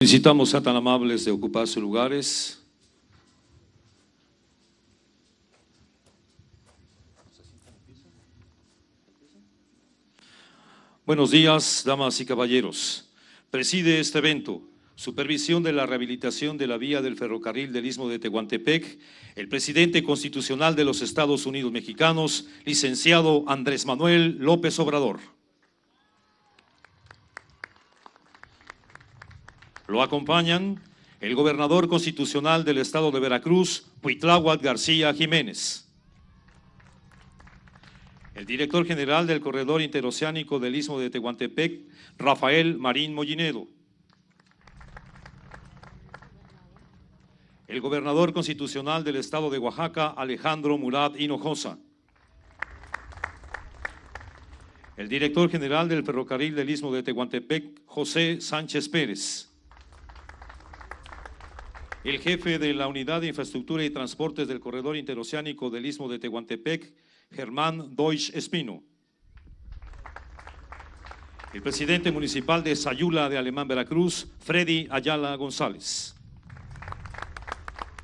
Solicitamos a tan amables de ocupar sus lugares. Buenos días, damas y caballeros. Preside este evento, supervisión de la rehabilitación de la vía del ferrocarril del Istmo de Tehuantepec, el presidente constitucional de los Estados Unidos Mexicanos, licenciado Andrés Manuel López Obrador. Lo acompañan el gobernador constitucional del estado de Veracruz, Cuitláhuac García Jiménez. El director general del Corredor Interoceánico del Istmo de Tehuantepec, Rafael Marín Mollinedo. El gobernador constitucional del estado de Oaxaca, Alejandro Murat Hinojosa. El director general del Ferrocarril del Istmo de Tehuantepec, José Sánchez Pérez. El jefe de la Unidad de Infraestructura y Transportes del Corredor Interoceánico del Istmo de Tehuantepec, Germán Deutsch Espino. El presidente municipal de Sayula de Alemán, Veracruz, Freddy Ayala González.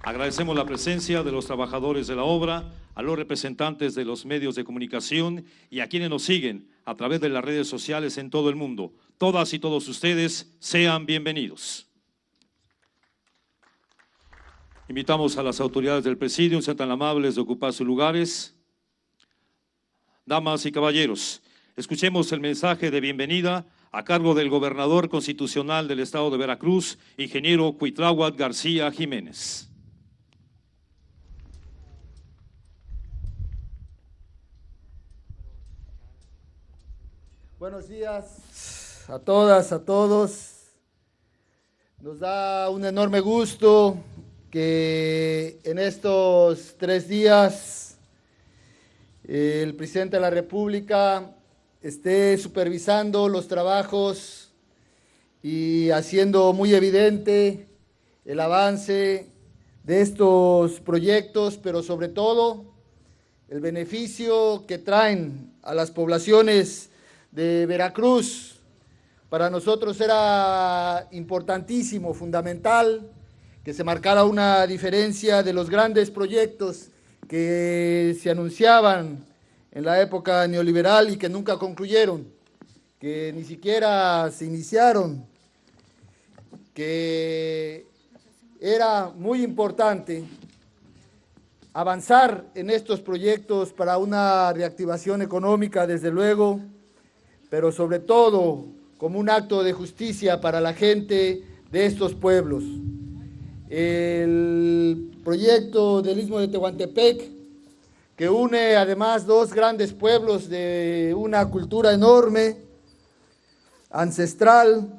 Agradecemos la presencia de los trabajadores de la obra, a los representantes de los medios de comunicación y a quienes nos siguen a través de las redes sociales en todo el mundo. Todas y todos ustedes sean bienvenidos. Invitamos a las autoridades del presidium, sean tan amables de ocupar sus lugares. Damas y caballeros, escuchemos el mensaje de bienvenida a cargo del gobernador constitucional del estado de Veracruz, ingeniero Cuitláhuac García Jiménez. Buenos días a todas, a todos. Nos da un enorme gusto que en estos 3 días el presidente de la República esté supervisando los trabajos y haciendo muy evidente el avance de estos proyectos, pero sobre todo el beneficio que traen a las poblaciones de Veracruz. Para nosotros era importantísimo, fundamental, que se marcara una diferencia de los grandes proyectos que se anunciaban en la época neoliberal y que nunca concluyeron, que ni siquiera se iniciaron, que era muy importante avanzar en estos proyectos para una reactivación económica, desde luego, pero sobre todo como un acto de justicia para la gente de estos pueblos. El proyecto del Istmo de Tehuantepec, que une además 2 grandes pueblos de una cultura enorme, ancestral,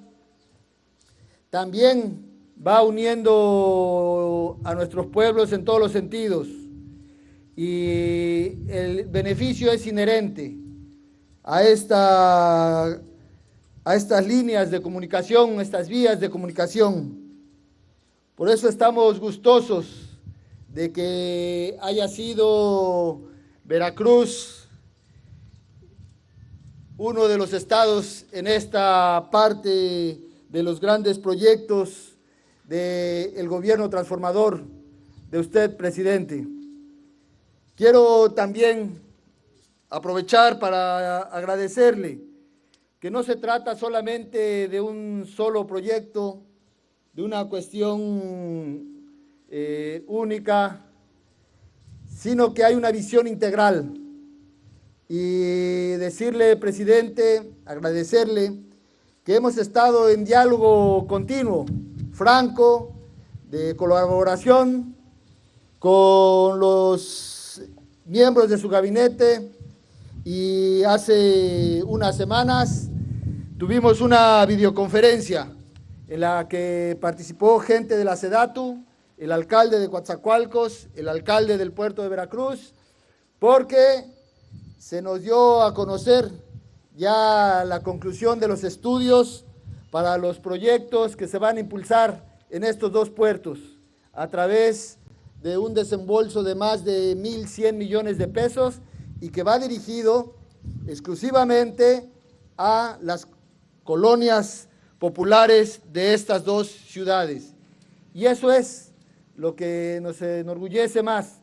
también va uniendo a nuestros pueblos en todos los sentidos, y el beneficio es inherente a estas líneas de comunicación, estas vías de comunicación. Por eso estamos gustosos de que haya sido Veracruz uno de los estados en esta parte de los grandes proyectos del gobierno transformador de usted, presidente. Quiero también aprovechar para agradecerle que no se trata solamente de un solo proyecto, de una cuestión única, sino que hay una visión integral. Y decirle, presidente, agradecerle que hemos estado en diálogo continuo, franco, de colaboración con los miembros de su gabinete, y hace unas semanas tuvimos una videoconferencia en la que participó gente de la SEDATU, el alcalde de Coatzacoalcos, el alcalde del puerto de Veracruz, porque se nos dio a conocer ya la conclusión de los estudios para los proyectos que se van a impulsar en estos 2 puertos a través de un desembolso de más de 1,100 millones de pesos, y que va dirigido exclusivamente a las colonias populares de estas dos ciudades. Y eso es lo que nos enorgullece más,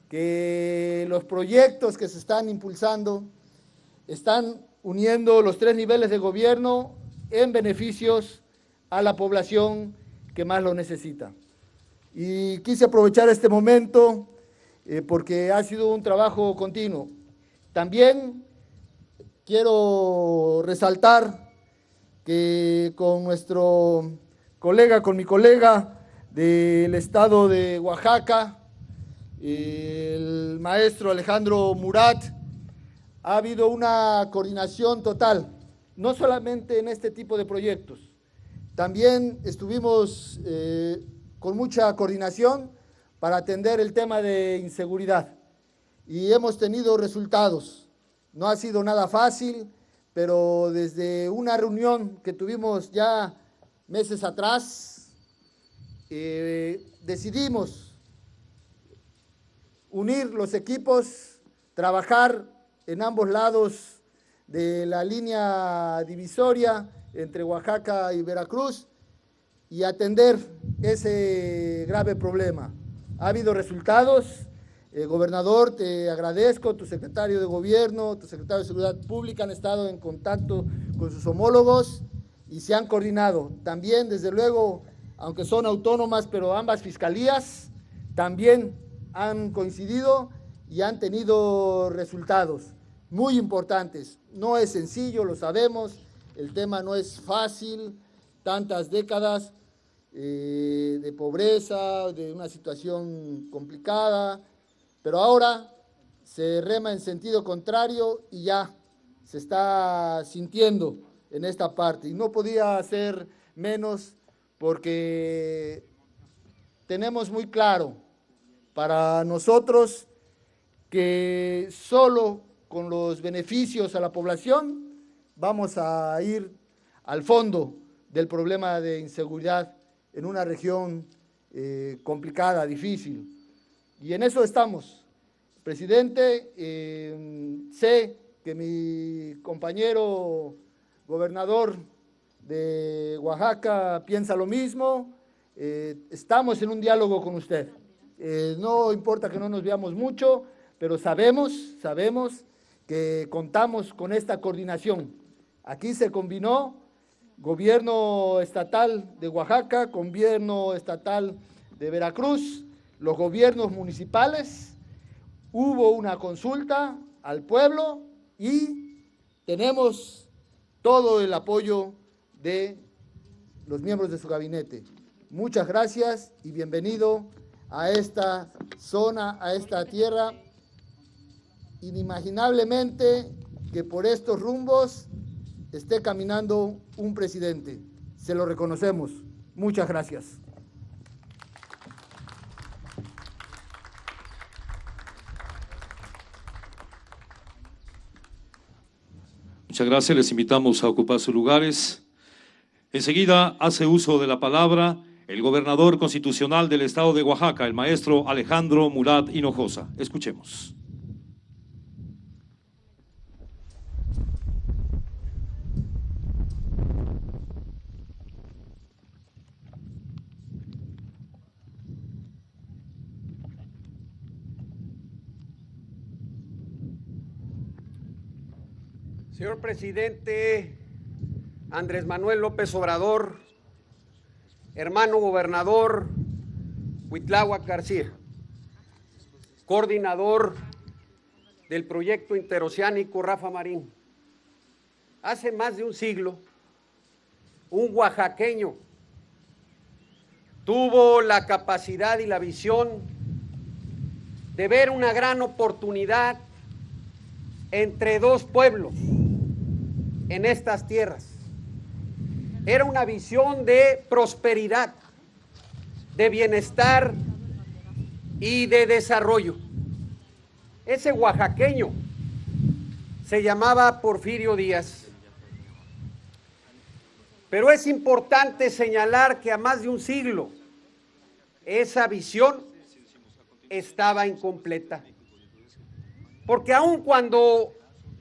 que los proyectos que se están impulsando están uniendo los tres niveles de gobierno en beneficios a la población que más lo necesita. Y quise aprovechar este momento porque ha sido un trabajo continuo. También quiero resaltar que con mi colega del estado de Oaxaca, el maestro Alejandro Murat, ha habido una coordinación total, no solamente en este tipo de proyectos. También estuvimos con mucha coordinación para atender el tema de inseguridad y hemos tenido resultados. No ha sido nada fácil, pero desde una reunión que tuvimos ya meses atrás, decidimos unir los equipos, trabajar en ambos lados de la línea divisoria entre Oaxaca y Veracruz y atender ese grave problema. Ha habido resultados. Gobernador, te agradezco, tu secretario de Gobierno, tu secretario de Seguridad Pública han estado en contacto con sus homólogos y se han coordinado. También, desde luego, aunque son autónomas, pero ambas fiscalías también han coincidido y han tenido resultados muy importantes. No es sencillo, lo sabemos, el tema no es fácil, tantas décadas de pobreza, de una situación complicada, pero ahora se rema en sentido contrario y ya se está sintiendo en esta parte. Y no podía ser menos porque tenemos muy claro para nosotros que solo con los beneficios a la población vamos a ir al fondo del problema de inseguridad en una región complicada, difícil. Y en eso estamos. Presidente, sé que mi compañero gobernador de Oaxaca piensa lo mismo. Estamos en un diálogo con usted. No importa que no nos veamos mucho, pero sabemos que contamos con esta coordinación. Aquí se combinó gobierno estatal de Oaxaca, gobierno estatal de Veracruz, los gobiernos municipales, hubo una consulta al pueblo y tenemos todo el apoyo de los miembros de su gabinete. Muchas gracias y bienvenido a esta zona, a esta tierra. Inimaginablemente que por estos rumbos esté caminando un presidente. Se lo reconocemos. Muchas gracias. Muchas gracias, les invitamos a ocupar sus lugares. Enseguida hace uso de la palabra el gobernador constitucional del estado de Oaxaca, el maestro Alejandro Murat Hinojosa. Escuchemos. Señor presidente Andrés Manuel López Obrador, hermano gobernador Cuitláhuac García, coordinador del proyecto interoceánico Rafa Marín. Hace más de un siglo, un oaxaqueño tuvo la capacidad y la visión de ver una gran oportunidad entre dos pueblos en estas tierras. Era una visión de prosperidad, de bienestar y de desarrollo. Ese oaxaqueño se llamaba Porfirio Díaz. Pero es importante señalar que a más de un siglo esa visión estaba incompleta. Porque aun cuando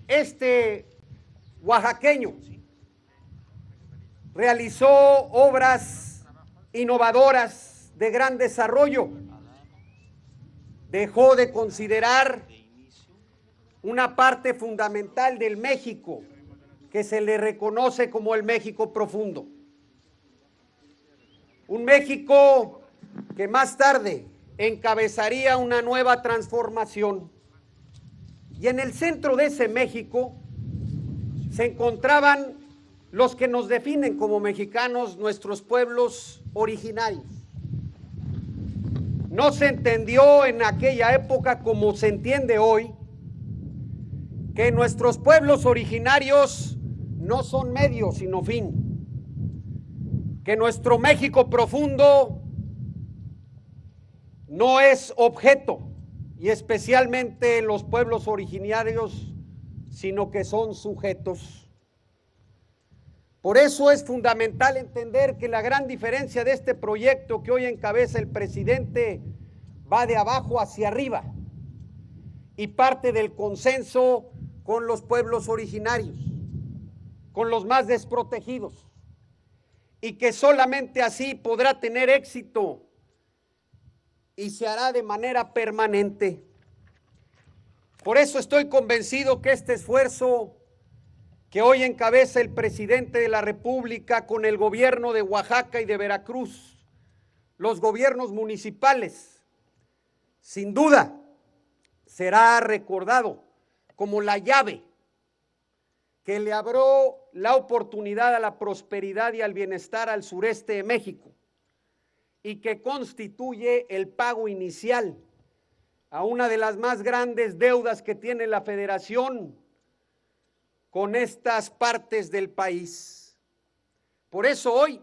este oaxaqueño realizó obras innovadoras de gran desarrollo. Dejó de considerar una parte fundamental del México que se le reconoce como el México profundo. Un México que más tarde encabezaría una nueva transformación. Y en el centro de ese México se encontraban los que nos definen como mexicanos, nuestros pueblos originarios. No se entendió en aquella época como se entiende hoy, que nuestros pueblos originarios no son medio, sino fin. Que nuestro México profundo no es objeto, y especialmente los pueblos originarios, sino que son sujetos. Por eso es fundamental entender que la gran diferencia de este proyecto que hoy encabeza el presidente va de abajo hacia arriba y parte del consenso con los pueblos originarios, con los más desprotegidos, y que solamente así podrá tener éxito y se hará de manera permanente. Por eso estoy convencido que este esfuerzo que hoy encabeza el presidente de la República con el gobierno de Oaxaca y de Veracruz, los gobiernos municipales, sin duda será recordado como la llave que le abrió la oportunidad a la prosperidad y al bienestar al sureste de México, y que constituye el pago inicial a una de las más grandes deudas que tiene la Federación con estas partes del país. Por eso hoy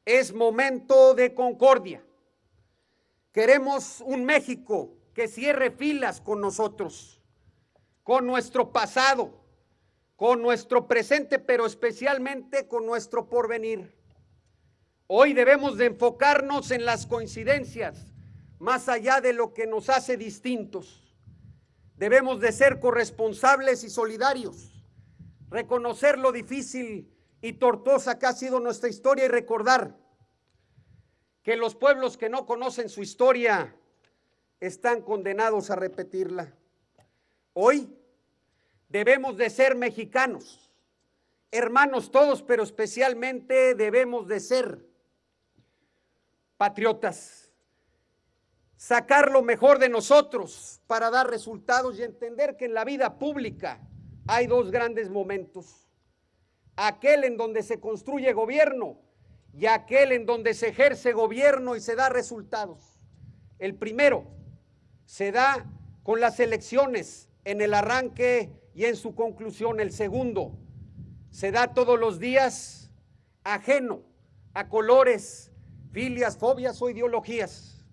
es momento de concordia. Queremos un México que cierre filas con nosotros, con nuestro pasado, con nuestro presente, pero especialmente con nuestro porvenir. Hoy debemos de enfocarnos en las coincidencias, más allá de lo que nos hace distintos. Debemos de ser corresponsables y solidarios, reconocer lo difícil y tortuosa que ha sido nuestra historia y recordar que los pueblos que no conocen su historia están condenados a repetirla. Hoy debemos de ser mexicanos, hermanos todos, pero especialmente debemos de ser patriotas, sacar lo mejor de nosotros para dar resultados y entender que en la vida pública hay dos grandes momentos: aquel en donde se construye gobierno y aquel en donde se ejerce gobierno y se da resultados. El primero se da con las elecciones en el arranque y en su conclusión. El segundo se da todos los días, ajeno a colores, filias, fobias o ideologías.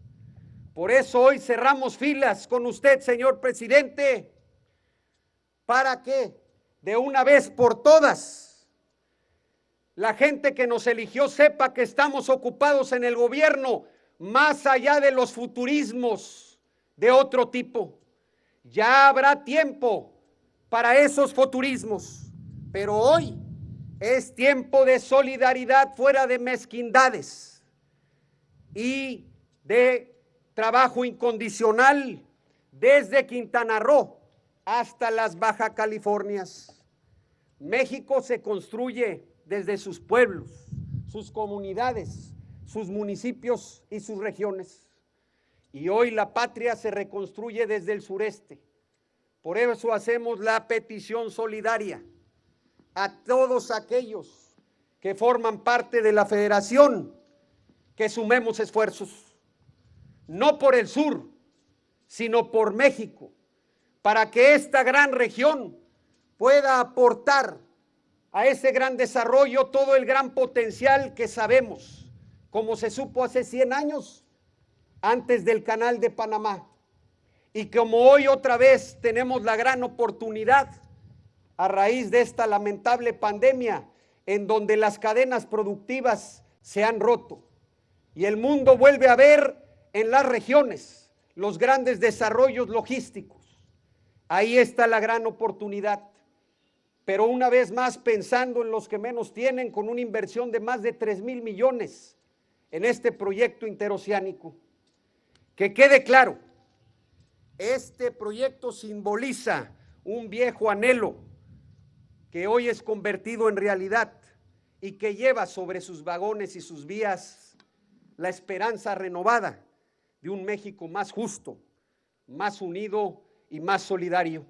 Por eso hoy cerramos filas con usted, señor presidente, para que de una vez por todas la gente que nos eligió sepa que estamos ocupados en el gobierno, más allá de los futurismos de otro tipo. Ya habrá tiempo para esos futurismos, pero hoy es tiempo de solidaridad fuera de mezquindades y de trabajo incondicional desde Quintana Roo hasta las Baja Californias. México se construye desde sus pueblos, sus comunidades, sus municipios y sus regiones. Y hoy la patria se reconstruye desde el sureste. Por eso hacemos la petición solidaria a todos aquellos que forman parte de la Federación, que sumemos esfuerzos, no por el sur, sino por México, para que esta gran región pueda aportar a ese gran desarrollo todo el gran potencial que sabemos, como se supo hace 100 años, antes del Canal de Panamá, y como hoy otra vez tenemos la gran oportunidad a raíz de esta lamentable pandemia, en donde las cadenas productivas se han roto y el mundo vuelve a ver en las regiones los grandes desarrollos logísticos. Ahí está la gran oportunidad. pero una vez más pensando en los que menos tienen, con una inversión de más de 3,000 millones en este proyecto interoceánico. Que quede claro, este proyecto simboliza un viejo anhelo que hoy es convertido en realidad y que lleva sobre sus vagones y sus vías la esperanza renovada de un México más justo, más unido y más solidario.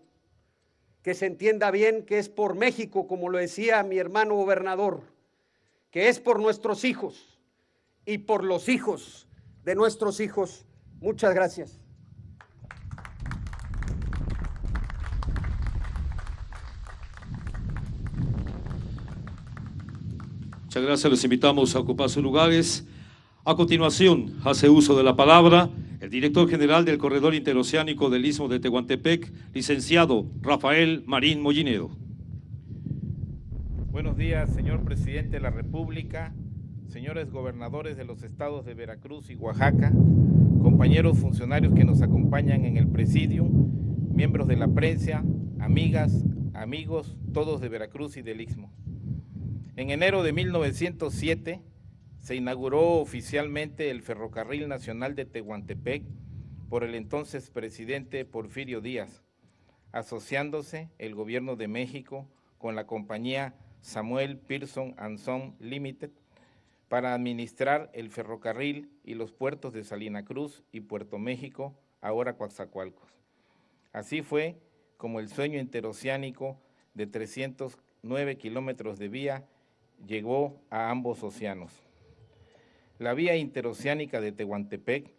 Que se entienda bien que es por México, como lo decía mi hermano gobernador, que es por nuestros hijos y por los hijos de nuestros hijos. Muchas gracias. Muchas gracias, los invitamos a ocupar sus lugares. A continuación, hace uso de la palabra el director general del Corredor Interoceánico del Istmo de Tehuantepec, licenciado Rafael Marín Mollinedo. Buenos días, señor presidente de la República, señores gobernadores de los estados de Veracruz y Oaxaca, compañeros funcionarios que nos acompañan en el presidium, miembros de la prensa, amigas, amigos, todos de Veracruz y del Istmo. En enero de 1907 se inauguró oficialmente el Ferrocarril Nacional de Tehuantepec por el entonces presidente Porfirio Díaz, asociándose el gobierno de México con la compañía Samuel Pearson and Son Limited para administrar el ferrocarril y los puertos de Salina Cruz y Puerto México, ahora Coatzacoalcos. Así fue como el sueño interoceánico de 309 kilómetros de vía llegó a ambos océanos. La vía interoceánica de Tehuantepec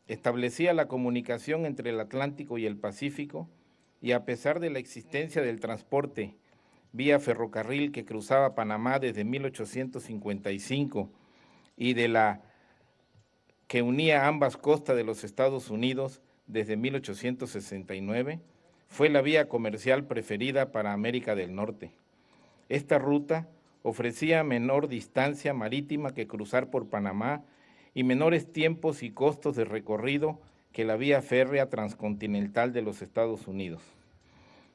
establecía la comunicación entre el Atlántico y el Pacífico, y a pesar de la existencia del transporte vía ferrocarril que cruzaba Panamá desde 1855 y de la que unía ambas costas de los Estados Unidos desde 1869, fue la vía comercial preferida para América del Norte. Esta ruta ofrecía menor distancia marítima que cruzar por Panamá y menores tiempos y costos de recorrido que la vía férrea transcontinental de los Estados Unidos.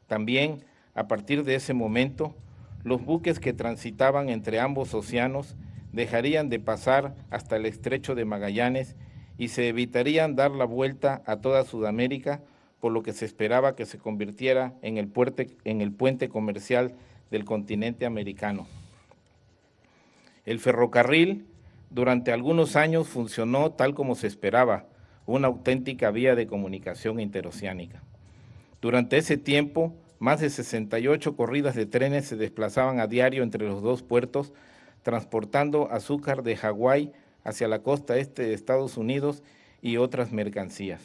También, a partir de ese momento, los buques que transitaban entre ambos océanos dejarían de pasar hasta el estrecho de Magallanes y se evitarían dar la vuelta a toda Sudamérica, por lo que se esperaba que se convirtiera en el puente comercial del continente americano. El ferrocarril durante algunos años funcionó tal como se esperaba, una auténtica vía de comunicación interoceánica. Durante ese tiempo, más de 68 corridas de trenes se desplazaban a diario entre los dos puertos, transportando azúcar de Hawái hacia la costa este de Estados Unidos y otras mercancías.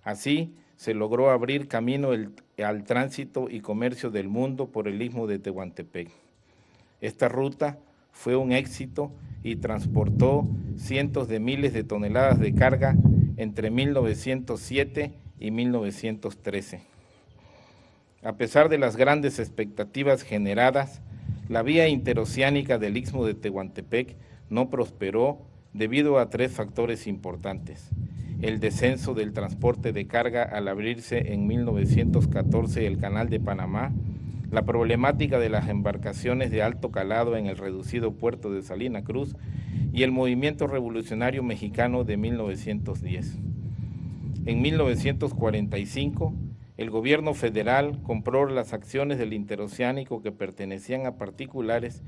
Así se logró abrir camino al tránsito y comercio del mundo por el Istmo de Tehuantepec. Esta ruta fue un éxito y transportó cientos de miles de toneladas de carga entre 1907 y 1913. A pesar de las grandes expectativas generadas, la vía interoceánica del Istmo de Tehuantepec no prosperó debido a tres factores importantes: el descenso del transporte de carga al abrirse en 1914 el Canal de Panamá, la problemática de las embarcaciones de alto calado en el reducido puerto de Salina Cruz y el movimiento revolucionario mexicano de 1910. En 1945, el gobierno federal compró las acciones del interoceánico que pertenecían a particulares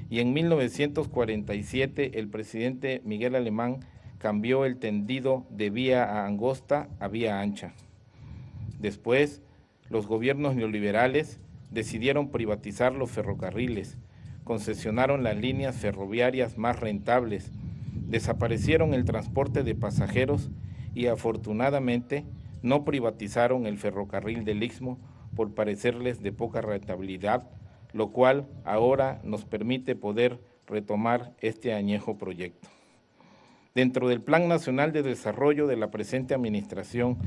y en 1947 el presidente Miguel Alemán cambió el tendido de vía angosta a vía ancha. Después, los gobiernos neoliberales decidieron privatizar los ferrocarriles, concesionaron las líneas ferroviarias más rentables, desaparecieron el transporte de pasajeros y afortunadamente no privatizaron el ferrocarril del Istmo por parecerles de poca rentabilidad, lo cual ahora nos permite poder retomar este añejo proyecto. Dentro del Plan Nacional de Desarrollo de la presente administración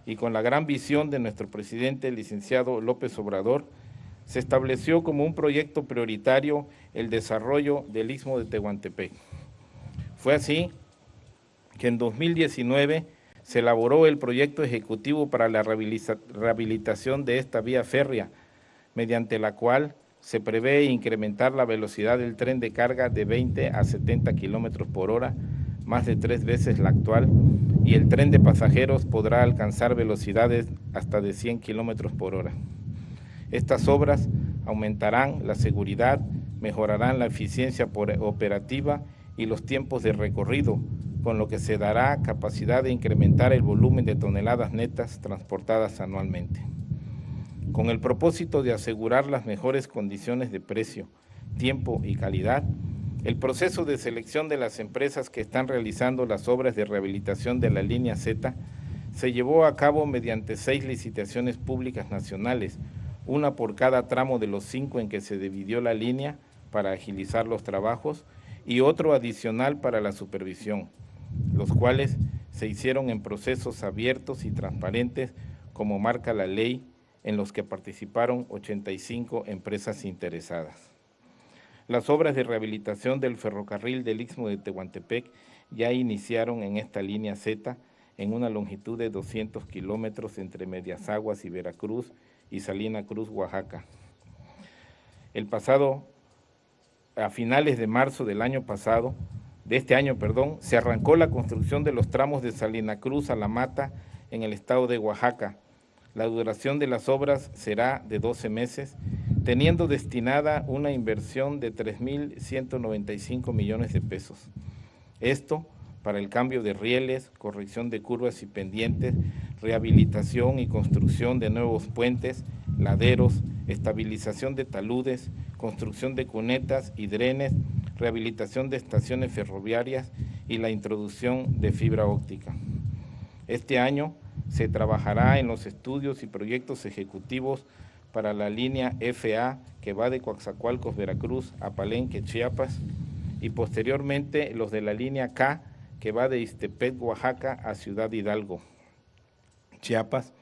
y con la gran visión de nuestro presidente, el licenciado López Obrador, se estableció como un proyecto prioritario el desarrollo del Istmo de Tehuantepec. Fue así que en 2019 se elaboró el proyecto ejecutivo para la rehabilitación de esta vía férrea, mediante la cual se prevé incrementar la velocidad del tren de carga de 20 a 70 kilómetros por hora, más de 3 veces la actual, y el tren de pasajeros podrá alcanzar velocidades hasta de 100 kilómetros por hora. Estas obras aumentarán la seguridad, mejorarán la eficiencia operativa y los tiempos de recorrido, con lo que se dará capacidad de incrementar el volumen de toneladas netas transportadas anualmente. Con el propósito de asegurar las mejores condiciones de precio, tiempo y calidad, el proceso de selección de las empresas que están realizando las obras de rehabilitación de la línea Z se llevó a cabo mediante 6 licitaciones públicas nacionales, una por cada tramo de los 5 en que se dividió la línea para agilizar los trabajos y otro adicional para la supervisión, los cuales se hicieron en procesos abiertos y transparentes como marca la ley, en los que participaron 85 empresas interesadas. Las obras de rehabilitación del ferrocarril del Istmo de Tehuantepec ya iniciaron en esta línea Z en una longitud de 200 kilómetros entre Medias Aguas y Veracruz y Salina Cruz, Oaxaca. A finales de marzo de este año, se arrancó la construcción de los tramos de Salina Cruz a La Mata en el estado de Oaxaca. La duración de las obras será de 12 meses, teniendo destinada una inversión de 3.195 millones de pesos. Esto para el cambio de rieles, corrección de curvas y pendientes, rehabilitación y construcción de nuevos puentes, laderos, estabilización de taludes, construcción de cunetas y drenes, rehabilitación de estaciones ferroviarias y la introducción de fibra óptica. Este año se trabajará en los estudios y proyectos ejecutivos para la línea FA que va de Coatzacoalcos, Veracruz a Palenque, Chiapas, y posteriormente los de la línea K que va de Ixtepec, Oaxaca a Ciudad Hidalgo, Chiapas,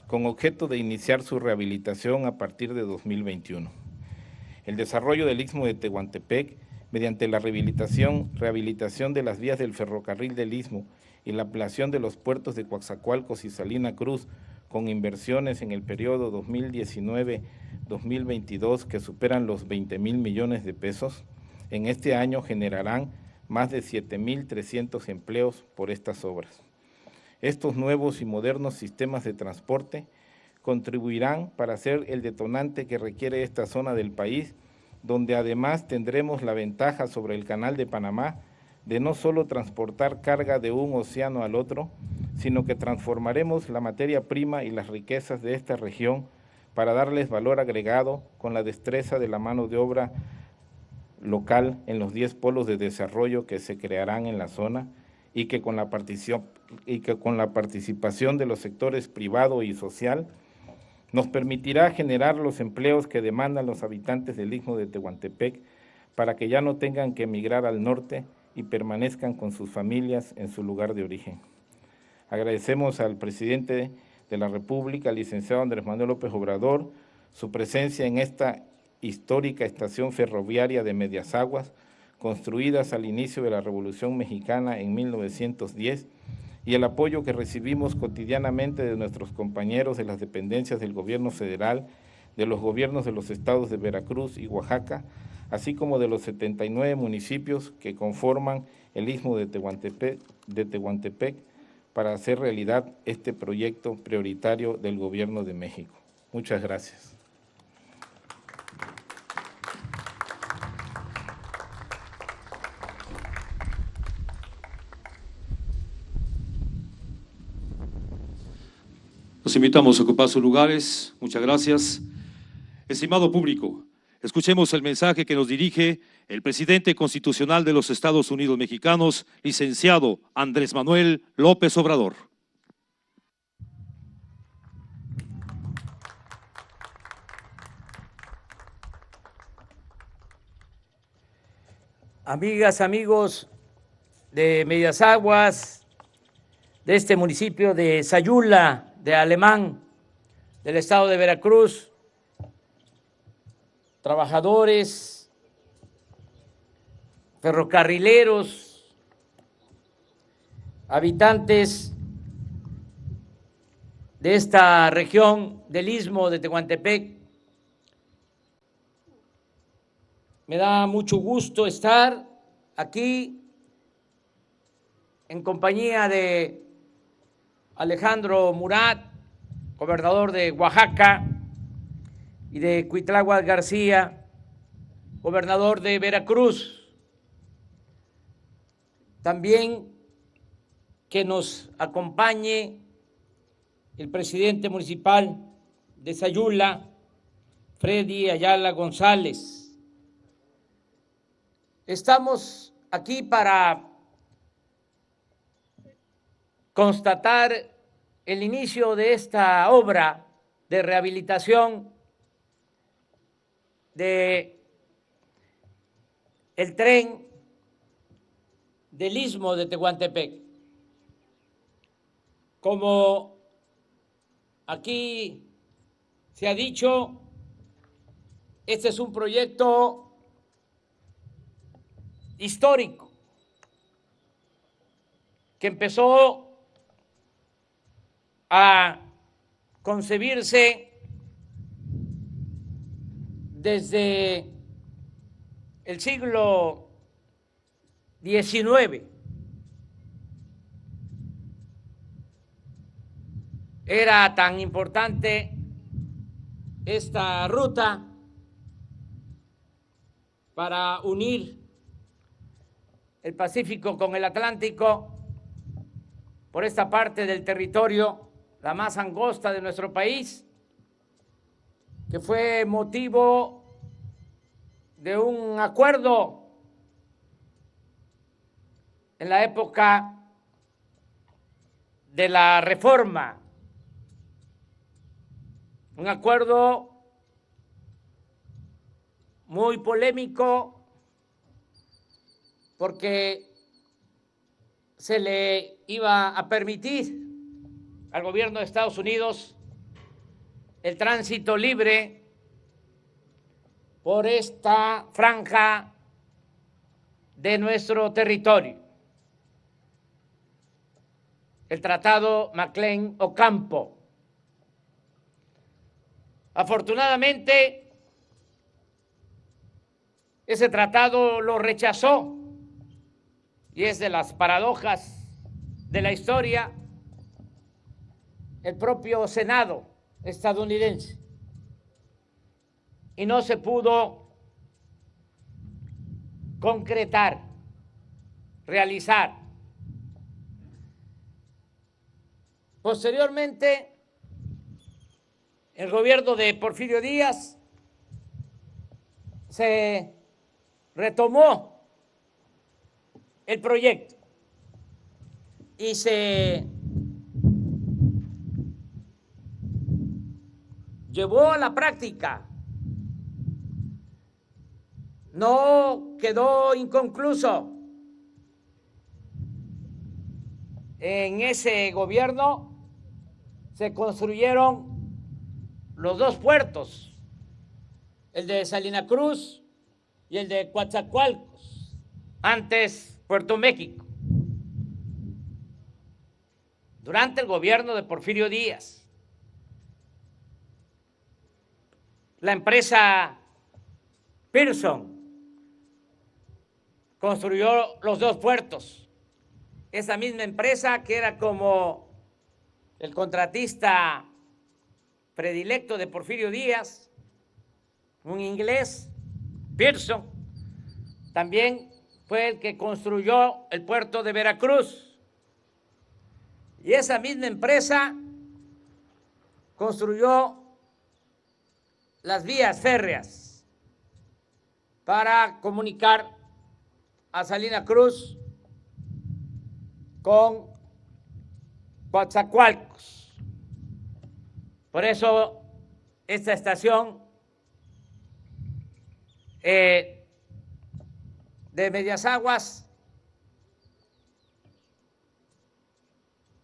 con objeto de iniciar su rehabilitación a partir de 2021. El desarrollo del Istmo de Tehuantepec, mediante la rehabilitación de las vías del ferrocarril del Istmo y la ampliación de los puertos de Coatzacoalcos y Salina Cruz, con inversiones en el periodo 2019-2022 que superan los 20,000 millones de pesos, en este año generarán más de 7,300 empleos por estas obras. Estos nuevos y modernos sistemas de transporte contribuirán para ser el detonante que requiere esta zona del país, donde además tendremos la ventaja sobre el Canal de Panamá de no solo transportar carga de un océano al otro, sino que transformaremos la materia prima y las riquezas de esta región para darles valor agregado con la destreza de la mano de obra local en los 10 polos de desarrollo que se crearán en la zona y que con la participación de los sectores privado y social nos permitirá generar los empleos que demandan los habitantes del Istmo de Tehuantepec para que ya no tengan que emigrar al norte y permanezcan con sus familias en su lugar de origen. Agradecemos al presidente de la República, al licenciado Andrés Manuel López Obrador, su presencia en esta histórica estación ferroviaria de Medias Aguas, construidas al inicio de la Revolución Mexicana en 1910, y el apoyo que recibimos cotidianamente de nuestros compañeros de las dependencias del gobierno federal, de los gobiernos de los estados de Veracruz y Oaxaca, así como de los 79 municipios que conforman el Istmo de Tehuantepec, para hacer realidad este proyecto prioritario del Gobierno de México. Muchas gracias. Los invitamos a ocupar sus lugares. Muchas gracias. Estimado público, escuchemos el mensaje que nos dirige el presidente constitucional de los Estados Unidos mexicanos, licenciado Andrés Manuel López Obrador. Amigas, amigos de Medias Aguas, de este municipio de Sayula, de Alemán, del estado de Veracruz, trabajadores, ferrocarrileros, habitantes de esta región del Istmo de Tehuantepec, Me da mucho gusto estar aquí en compañía de Alejandro Murat, gobernador de Oaxaca, y de Cuitláhuac García, gobernador de Veracruz. También que nos acompañe el presidente municipal de Sayula, Freddy Ayala González. Estamos aquí para constatar el inicio de esta obra de rehabilitación de el tren del Istmo de Tehuantepec. Como aquí se ha dicho, este es un proyecto histórico que empezó a concebirse desde el siglo XIX. Era tan importante esta ruta para unir el Pacífico con el Atlántico por esta parte del territorio, la más angosta de nuestro país, que fue motivo de un acuerdo en la época de la Reforma, un acuerdo muy polémico porque se le iba a permitir al gobierno de Estados Unidos el tránsito libre por esta franja de nuestro territorio. El Tratado McLean-Ocampo. Afortunadamente, ese tratado lo rechazó, y es de las paradojas de la historia, el propio Senado estadounidense, y no se pudo concretar, realizar. Posteriormente, el gobierno de Porfirio Díaz se retomó el proyecto y se llevó a la práctica. No quedó inconcluso. En ese gobierno se construyeron los dos puertos, el de Salina Cruz y el de Coatzacoalcos, antes Puerto México, durante el gobierno de Porfirio Díaz. La empresa Pearson construyó los dos puertos. Esa misma empresa que era como el contratista predilecto de Porfirio Díaz, un inglés, Pearson, también fue el que construyó el puerto de Veracruz. Y esa misma empresa construyó las vías férreas para comunicar a Salina Cruz con Coatzacoalcos. Por eso esta estación de Medias Aguas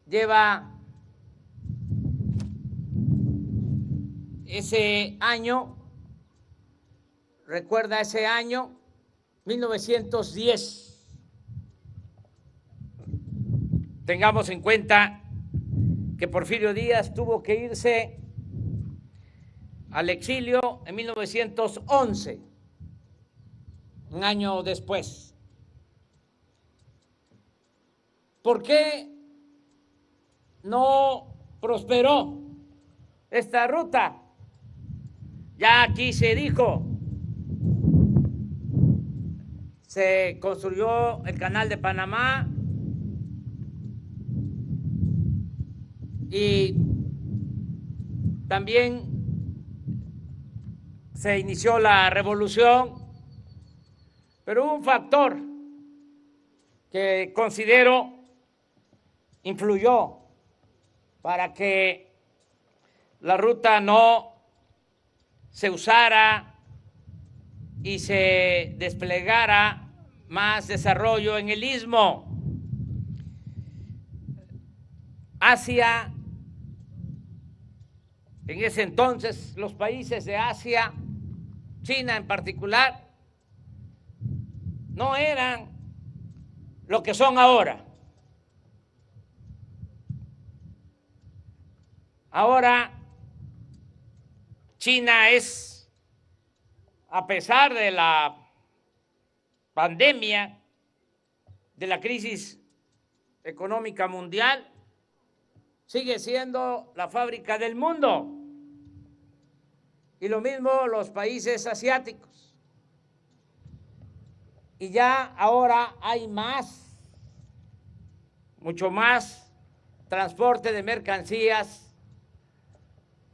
lleva ese año, recuerda ese año, 1910. Tengamos en cuenta que Porfirio Díaz tuvo que irse al exilio en 1911 un año después. ¿Por qué no prosperó esta ruta? Ya aquí se dijo, se construyó el Canal de Panamá y también se inició la revolución, pero hubo un factor que considero influyó para que la ruta no se usara y se desplegara más desarrollo en el Istmo. Asia, en ese entonces los países de Asia, China en particular, no eran lo que son ahora. Ahora China es, a pesar de la pandemia, de la crisis económica mundial, sigue siendo la fábrica del mundo. Y lo mismo los países asiáticos. Y ya ahora hay más, mucho más transporte de mercancías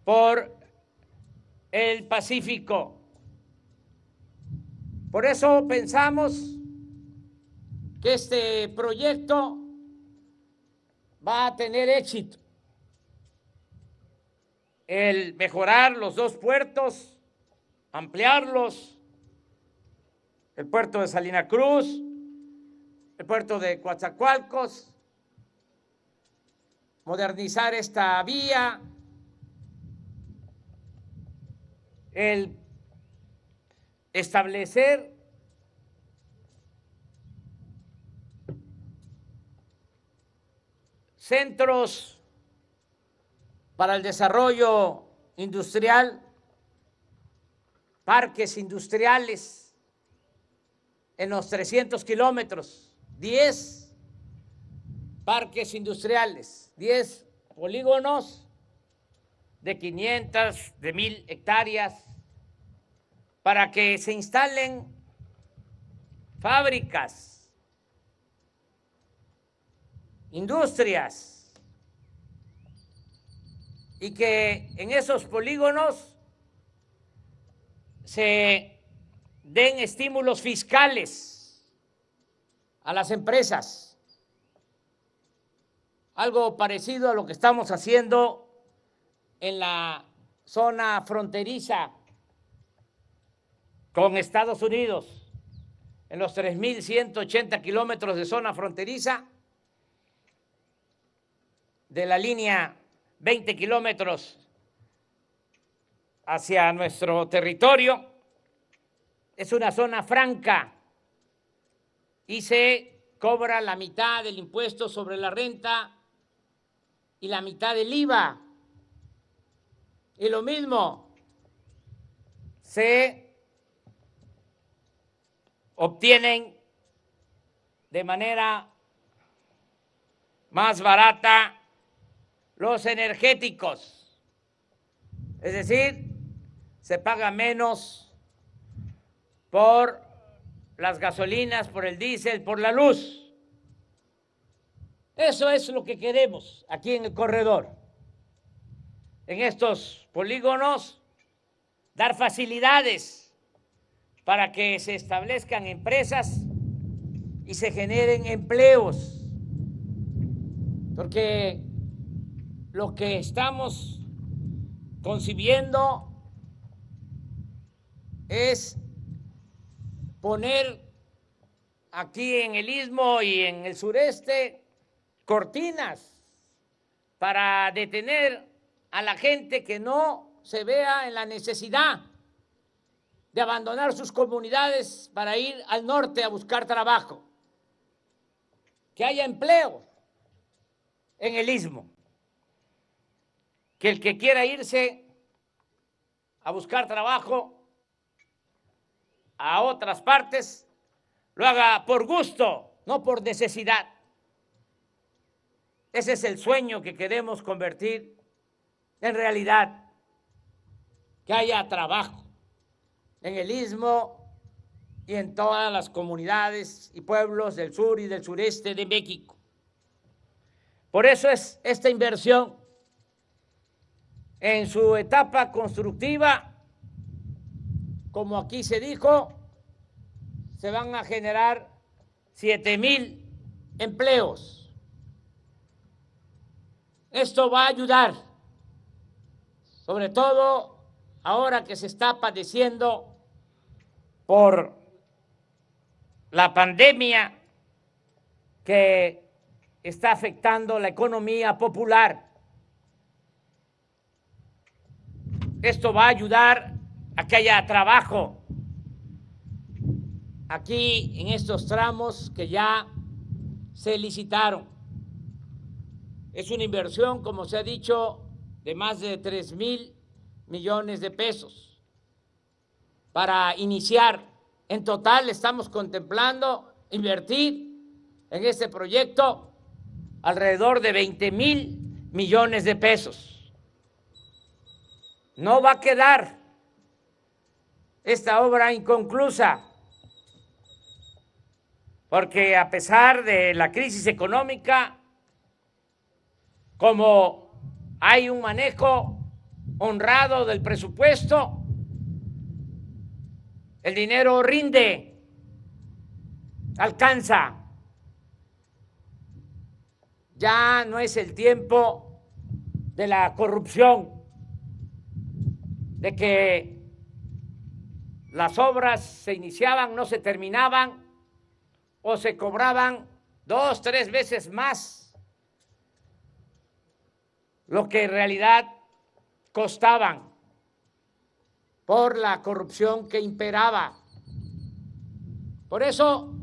por el Pacífico. Por eso pensamos que este proyecto va a tener éxito. El mejorar los dos puertos, ampliarlos, el puerto de Salina Cruz, el puerto de Coatzacoalcos, modernizar esta vía, el establecer centros para el desarrollo industrial, parques industriales en los 300 kilómetros, 10 parques industriales, 10 polígonos de 500, de 1,000 hectáreas, para que se instalen fábricas, industrias, y que en esos polígonos se den estímulos fiscales a las empresas, algo parecido a lo que estamos haciendo en la zona fronteriza con Estados Unidos, en los 3,180 kilómetros de zona fronteriza, de la línea 20 kilómetros hacia nuestro territorio. Es una zona franca y se cobra la mitad del impuesto sobre la renta y la mitad del IVA. Y lo mismo, se obtienen de manera más barata los energéticos, es decir, se paga menos por las gasolinas, por el diésel, por la luz. Eso es lo que queremos aquí en el corredor. En estos polígonos, dar facilidades para que se establezcan empresas y se generen empleos, porque lo que estamos concibiendo es poner aquí en el Istmo y en el sureste cortinas para detener a la gente que no se vea en la necesidad de abandonar sus comunidades para ir al norte a buscar trabajo, que haya empleo en el Istmo, que el que quiera irse a buscar trabajo a otras partes lo haga por gusto, no por necesidad. Ese es el sueño que queremos convertir en realidad, que haya trabajo en el Istmo y en todas las comunidades y pueblos del sur y del sureste de México. Por eso es esta inversión en su etapa constructiva, como aquí se dijo, se van a generar 7,000 empleos. Esto va a ayudar, sobre todo ahora que se está padeciendo por la pandemia que está afectando la economía popular. Esto va a ayudar a que haya trabajo aquí en estos tramos que ya se licitaron. Es una inversión, como se ha dicho, de más de 3,000 millones de pesos para iniciar. En total estamos contemplando invertir en este proyecto alrededor de 20,000 millones de pesos. No va a quedar esta obra inconclusa, porque a pesar de la crisis económica, como hay un manejo honrado del presupuesto, el dinero rinde, alcanza. Ya no es el tiempo de la corrupción, de que las obras se iniciaban, no se terminaban o se cobraban 2, 3 veces más lo que en realidad costaban por la corrupción que imperaba. Por eso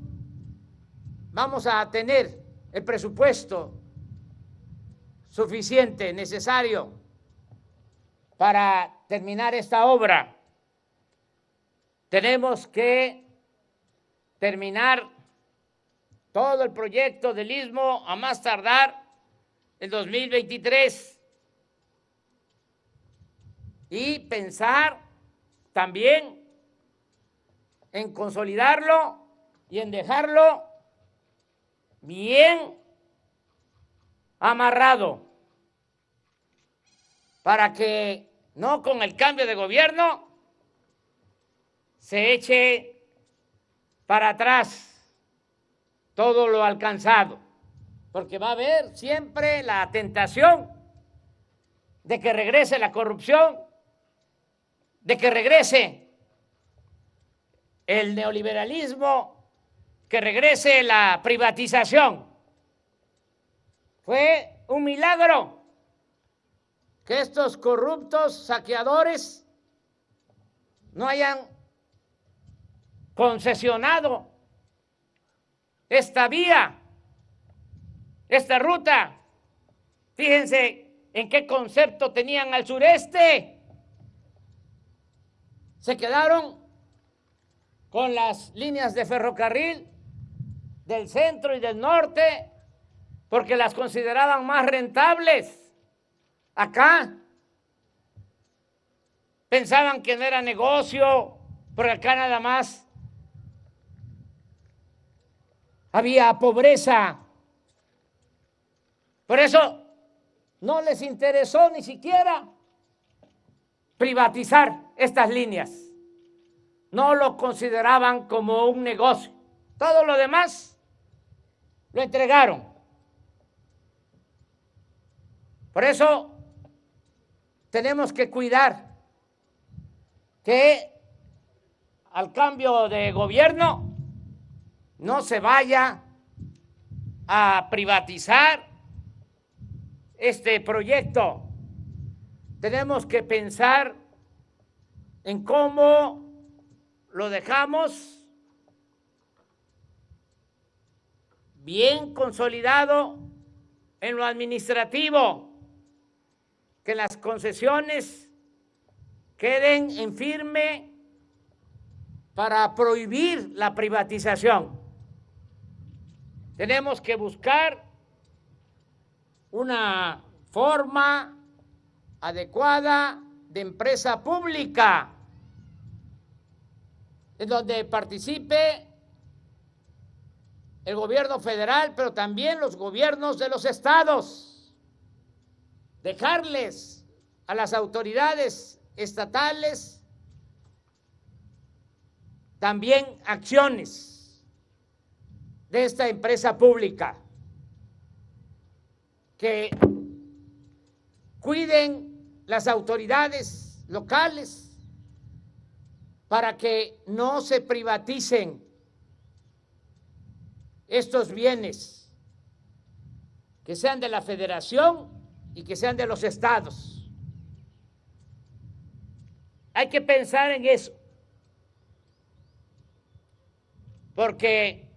vamos a tener el presupuesto suficiente, necesario para terminar esta obra. Tenemos que terminar todo el proyecto del Istmo a más tardar el 2023 y pensar también en consolidarlo y en dejarlo bien amarrado para que no con el cambio de gobierno se eche para atrás todo lo alcanzado, porque va a haber siempre la tentación de que regrese la corrupción, de que regrese el neoliberalismo, que regrese la privatización. Fue un milagro que estos corruptos saqueadores no hayan concesionado esta vía, esta ruta. Fíjense en qué concepto tenían al sureste. Se quedaron con las líneas de ferrocarril del centro y del norte porque las consideraban más rentables. Acá pensaban que no era negocio, porque acá nada más había pobreza. Por eso no les interesó ni siquiera privatizar estas líneas. No lo consideraban como un negocio. Todo lo demás lo entregaron. Por eso tenemos que cuidar que al cambio de gobierno no se vaya a privatizar este proyecto. Tenemos que pensar en cómo lo dejamos bien consolidado en lo administrativo, que las concesiones queden en firme para prohibir la privatización. Tenemos que buscar una forma adecuada de empresa pública en donde participe el gobierno federal, pero también los gobiernos de los estados. Dejarles a las autoridades estatales también acciones de esta empresa pública, que cuiden las autoridades locales para que no se privaticen estos bienes, que sean de la federación y que sean de los estados. Hay que pensar en eso, porque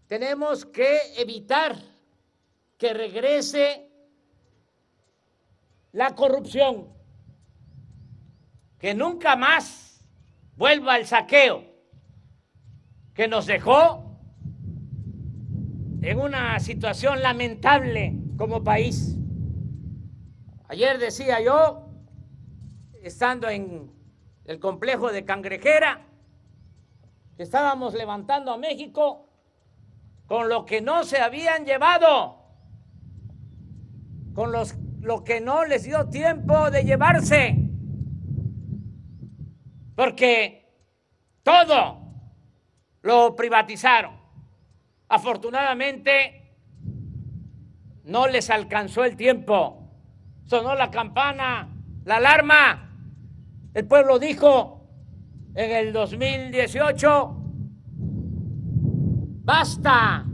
tenemos que evitar que regrese la corrupción, que nunca más vuelva el saqueo que nos dejó en una situación lamentable como país. Ayer decía yo, estando en el complejo de Cangrejera, que estábamos levantando a México con lo que no se habían llevado, con lo que no les dio tiempo de llevarse, porque todo lo privatizaron. Afortunadamente no les alcanzó el tiempo. Sonó la campana, la alarma. El pueblo dijo en el 2018, basta.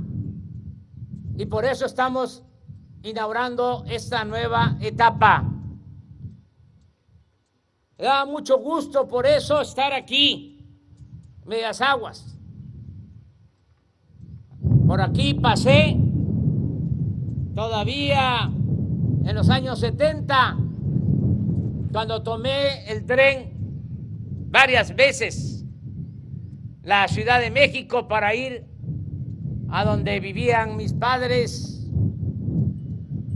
Y por eso estamos inaugurando esta nueva etapa. Me da mucho gusto por eso estar aquí, Medias Aguas. Por aquí pasé todavía en los años 70, cuando tomé el tren varias veces la Ciudad de México para ir a donde vivían mis padres,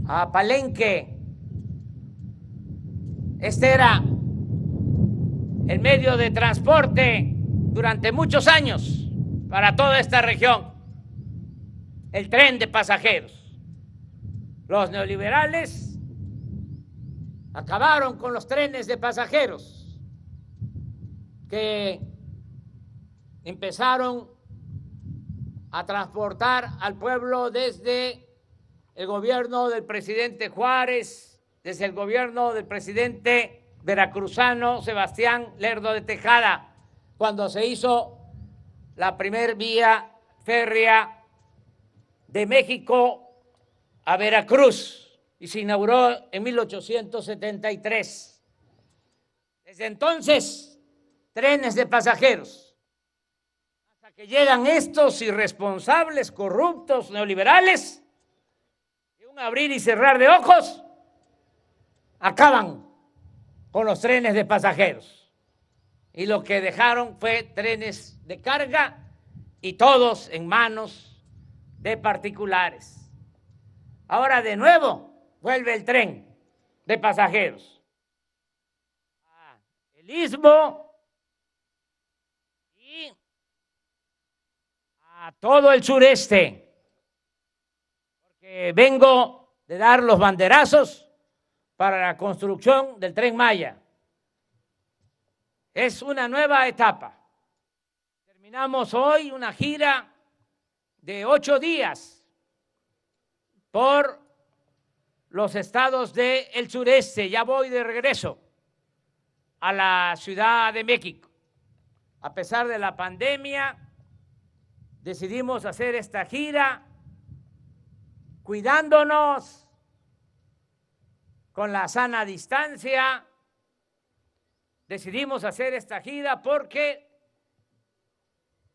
a Palenque. Este era el medio de transporte durante muchos años para toda esta región, el tren de pasajeros. Los neoliberales acabaron con los trenes de pasajeros, que empezaron a transportar al pueblo desde el gobierno del presidente Juárez, desde el gobierno del presidente veracruzano Sebastián Lerdo de Tejada, cuando se hizo la primer vía férrea de México a Veracruz y se inauguró en 1873. Desde entonces, trenes de pasajeros, hasta que llegan estos irresponsables, corruptos, neoliberales, y un abrir y cerrar de ojos, acaban con los trenes de pasajeros. Y lo que dejaron fue trenes de carga y todos en manos de particulares. Ahora de nuevo vuelve el tren de pasajeros. El Istmo y a todo el sureste, porque vengo de dar los banderazos para la construcción del Tren Maya. Es una nueva etapa. Terminamos hoy una gira de 8 días por los estados del sureste. Ya voy de regreso a la Ciudad de México. A pesar de la pandemia, decidimos hacer esta gira cuidándonos, con la sana distancia. Decidimos hacer esta gira porque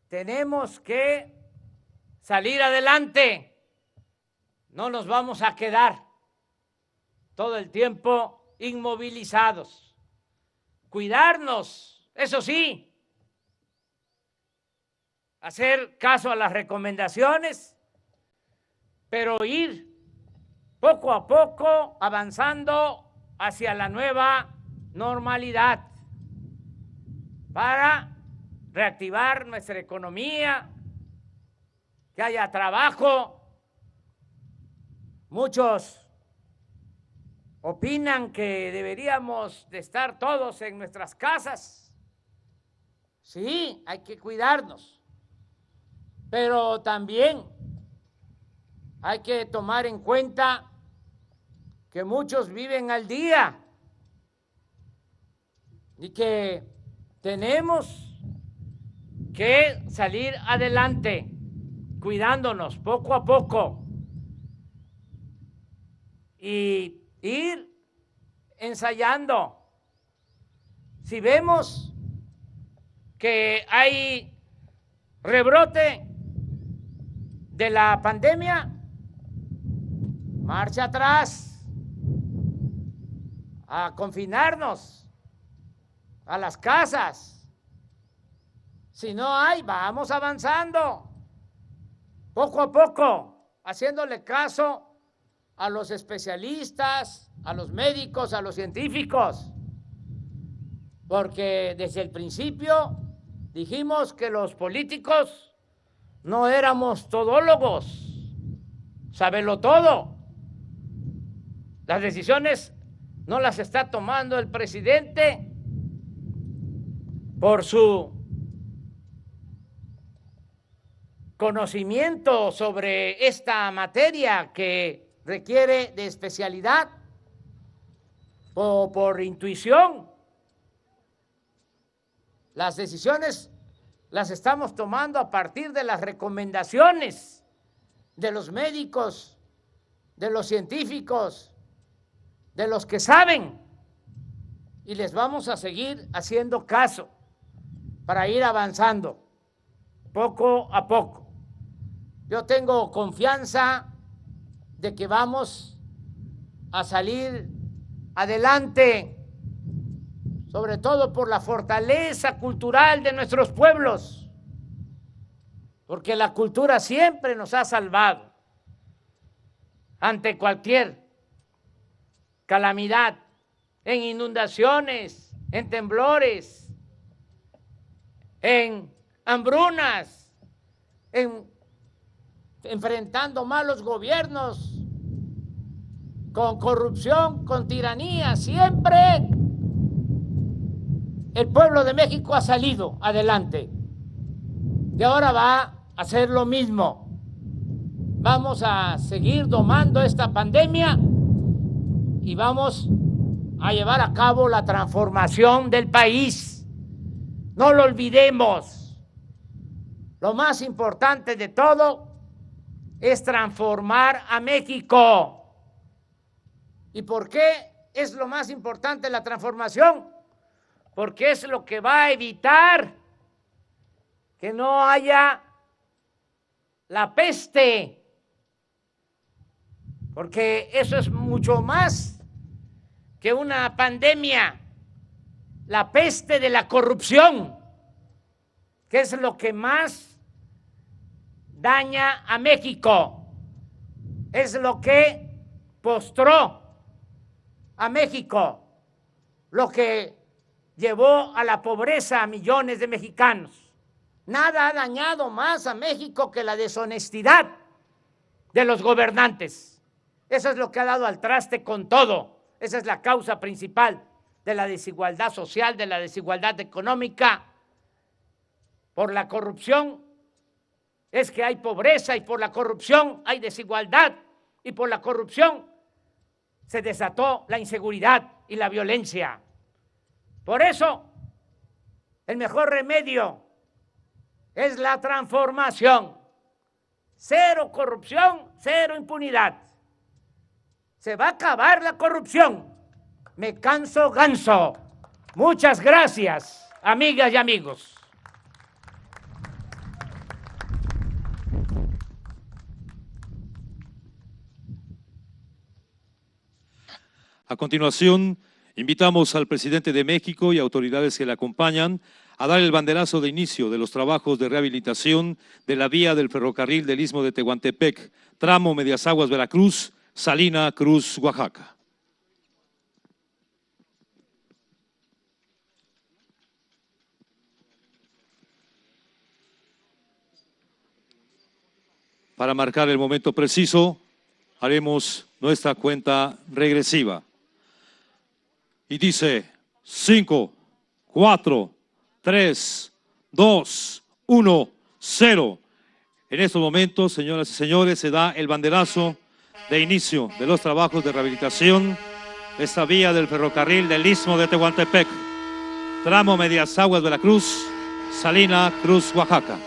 tenemos que salir adelante. No nos vamos a quedar todo el tiempo inmovilizados. Cuidarnos, eso sí, hacer caso a las recomendaciones, pero ir poco a poco avanzando hacia la nueva normalidad para reactivar nuestra economía, que haya trabajo. Muchos opinan que deberíamos de estar todos en nuestras casas. Sí, hay que cuidarnos, pero también hay que tomar en cuenta que muchos viven al día y que tenemos que salir adelante, cuidándonos poco a poco y ir ensayando. Si vemos que hay rebrote de la pandemia, marcha atrás, a confinarnos a las casas. Si no hay, vamos avanzando, poco a poco, haciéndole caso a los especialistas, a los médicos, a los científicos, porque desde el principio dijimos que los políticos no éramos todólogos, sábelo todo. Las decisiones no las está tomando el presidente por su conocimiento sobre esta materia que requiere de especialidad o por intuición. Las decisiones las estamos tomando a partir de las recomendaciones de los médicos, de los científicos, de los que saben, y les vamos a seguir haciendo caso para ir avanzando poco a poco. Yo tengo confianza de que vamos a salir adelante, sobre todo por la fortaleza cultural de nuestros pueblos, porque la cultura siempre nos ha salvado ante cualquier calamidad, en inundaciones, en temblores, en hambrunas, enfrentando malos gobiernos, con corrupción, con tiranía. Siempre el pueblo de México ha salido adelante y ahora va a hacer lo mismo. Vamos a seguir domando esta pandemia y vamos a llevar a cabo la transformación del país. No lo olvidemos. Lo más importante de todo es transformar a México. ¿Y por qué es lo más importante la transformación? Porque es lo que va a evitar que no haya la peste, porque eso es mucho más que una pandemia, la peste de la corrupción, que es lo que más daña a México, es lo que postró a México, lo que llevó a la pobreza a millones de mexicanos. Nada ha dañado más a México que la deshonestidad de los gobernantes. Eso es lo que ha dado al traste con todo. Esa es la causa principal de la desigualdad social, de la desigualdad económica. Por la corrupción es que hay pobreza, y por la corrupción hay desigualdad, y por la corrupción se desató la inseguridad y la violencia. Por eso, el mejor remedio es la transformación. Cero corrupción, cero impunidad. Se va a acabar la corrupción. Me canso ganso. Muchas gracias, amigas y amigos. A continuación, invitamos al presidente de México y autoridades que le acompañan a dar el banderazo de inicio de los trabajos de rehabilitación de la vía del ferrocarril del Istmo de Tehuantepec, tramo Medias Aguas, Veracruz, Salina Cruz, Oaxaca. Para marcar el momento preciso, haremos nuestra cuenta regresiva. Y dice 5, 4, 3, 2, 1, 0. En estos momentos, señoras y señores, se da el banderazo de inicio de los trabajos de rehabilitación de esta vía del ferrocarril del Istmo de Tehuantepec, tramo Medias Aguas, Veracruz, Salina Cruz, Oaxaca.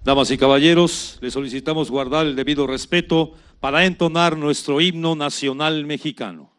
Damas y caballeros, les solicitamos guardar el debido respeto para entonar nuestro himno nacional mexicano.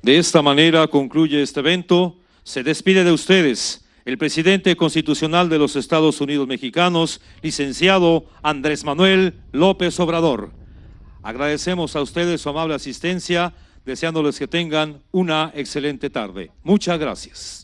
De esta manera concluye este evento. Se despide de ustedes el presidente constitucional de los Estados Unidos mexicanos, licenciado Andrés Manuel López Obrador. Agradecemos a ustedes su amable asistencia, deseándoles que tengan una excelente tarde. Muchas gracias.